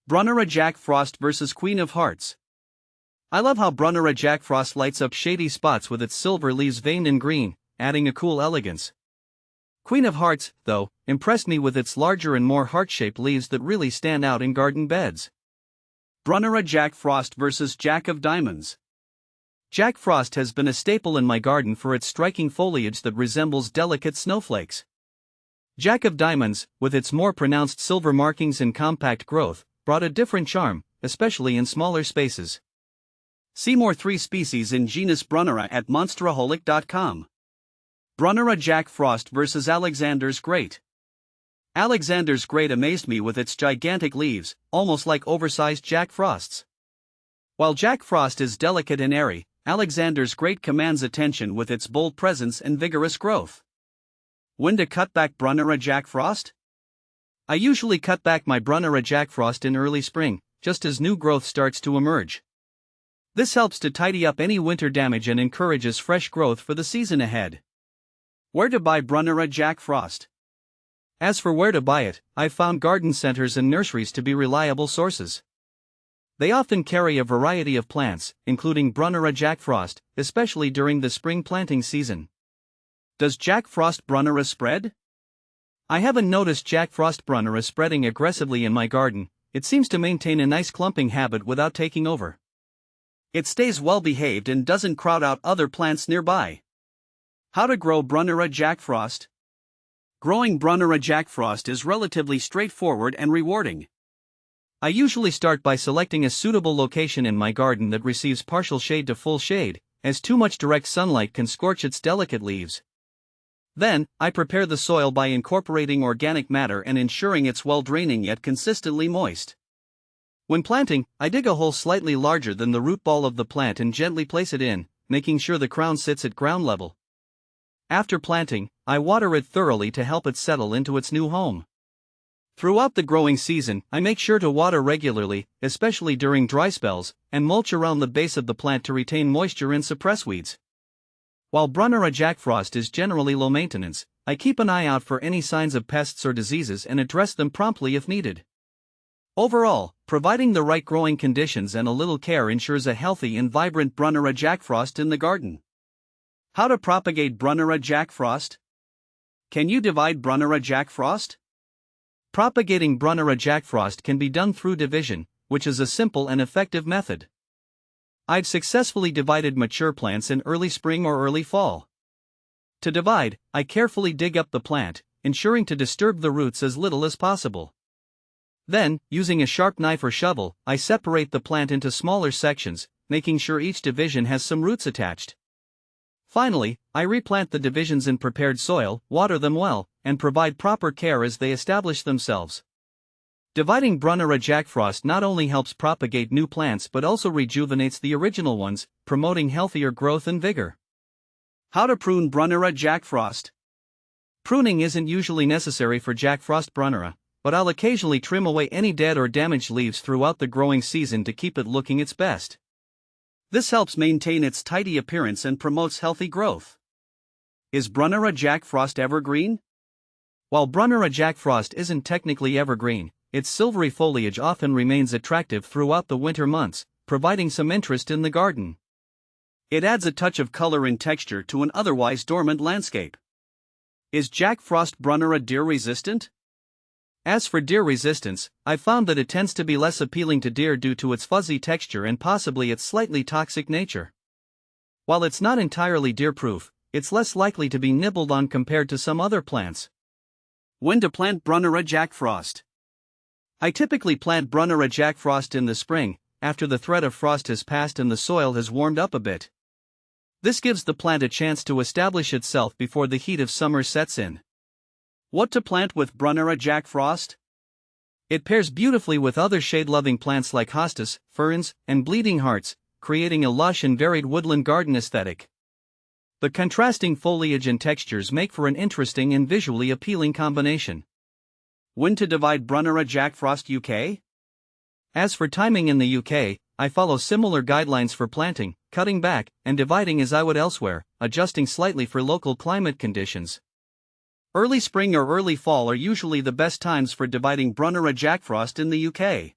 Brunnera Jack Frost vs Queen of Hearts. I love how Brunnera Jack Frost lights up shady spots with its silver leaves veined in green, adding a cool elegance. Queen of Hearts, though, impressed me with its larger and more heart-shaped leaves that really stand out in garden beds. Brunnera Jack Frost vs Jack of Diamonds. Jack Frost has been a staple in my garden for its striking foliage that resembles delicate snowflakes. Jack of Diamonds, with its more pronounced silver markings and compact growth, brought a different charm, especially in smaller spaces. See more 3 species in genus Brunnera at monsteraholic.com. Brunnera Jack Frost vs Alexander's Great. Alexander's Great amazed me with its gigantic leaves, almost like oversized Jack Frosts. While Jack Frost is delicate and airy, Alexander's Great commands attention with its bold presence and vigorous growth. When to cut back Brunnera Jack Frost? I usually cut back my Brunnera Jack Frost in early spring, just as new growth starts to emerge. This helps to tidy up any winter damage and encourages fresh growth for the season ahead. Where to buy Brunnera Jack Frost? As for where to buy it, I've found garden centers and nurseries to be reliable sources. They often carry a variety of plants, including Brunnera Jack Frost, especially during the spring planting season. Does Jack Frost Brunnera spread? I haven't noticed Jack Frost Brunnera spreading aggressively in my garden. It seems to maintain a nice clumping habit without taking over. It stays well behaved and doesn't crowd out other plants nearby. How to grow Brunnera Jack Frost? Growing Brunnera Jack Frost is relatively straightforward and rewarding. I usually start by selecting a suitable location in my garden that receives partial shade to full shade, as too much direct sunlight can scorch its delicate leaves. Then, I prepare the soil by incorporating organic matter and ensuring it's well draining yet consistently moist. When planting, I dig a hole slightly larger than the root ball of the plant and gently place it in, making sure the crown sits at ground level. After planting, I water it thoroughly to help it settle into its new home. Throughout the growing season, I make sure to water regularly, especially during dry spells, and mulch around the base of the plant to retain moisture and suppress weeds. While Brunnera Jack Frost is generally low maintenance, I keep an eye out for any signs of pests or diseases and address them promptly if needed. Overall, providing the right growing conditions and a little care ensures a healthy and vibrant Brunnera Jack Frost in the garden. How to propagate Brunnera Jack Frost? Can you divide Brunnera Jack Frost? Propagating Brunnera Jack Frost can be done through division, which is a simple and effective method. I've successfully divided mature plants in early spring or early fall. To divide, I carefully dig up the plant, ensuring to disturb the roots as little as possible. Then, using a sharp knife or shovel, I separate the plant into smaller sections, making sure each division has some roots attached. Finally, I replant the divisions in prepared soil, water them well, and provide proper care as they establish themselves. Dividing Brunnera Jack Frost not only helps propagate new plants but also rejuvenates the original ones, promoting healthier growth and vigor. How to prune Brunnera Jack Frost? Pruning isn't usually necessary for Jack Frost Brunnera, but I'll occasionally trim away any dead or damaged leaves throughout the growing season to keep it looking its best. This helps maintain its tidy appearance and promotes healthy growth. Is Brunnera Jack Frost evergreen? While Brunnera Jack Frost isn't technically evergreen, its silvery foliage often remains attractive throughout the winter months, providing some interest in the garden. It adds a touch of color and texture to an otherwise dormant landscape. Is Jack Frost Brunnera deer resistant? As for deer resistance, I've found that it tends to be less appealing to deer due to its fuzzy texture and possibly its slightly toxic nature. While it's not entirely deer-proof, it's less likely to be nibbled on compared to some other plants. When to plant Brunnera Jack Frost? I typically plant Brunnera Jack Frost in the spring, after the threat of frost has passed and the soil has warmed up a bit. This gives the plant a chance to establish itself before the heat of summer sets in. What to plant with Brunnera Jack Frost? It pairs beautifully with other shade-loving plants like hostas, ferns, and bleeding hearts, creating a lush and varied woodland garden aesthetic. The contrasting foliage and textures make for an interesting and visually appealing combination. When to divide Brunnera Jack Frost UK? As for timing in the UK, I follow similar guidelines for planting, cutting back, and dividing as I would elsewhere, adjusting slightly for local climate conditions. Early spring or early fall are usually the best times for dividing Brunnera Jack Frost in the UK.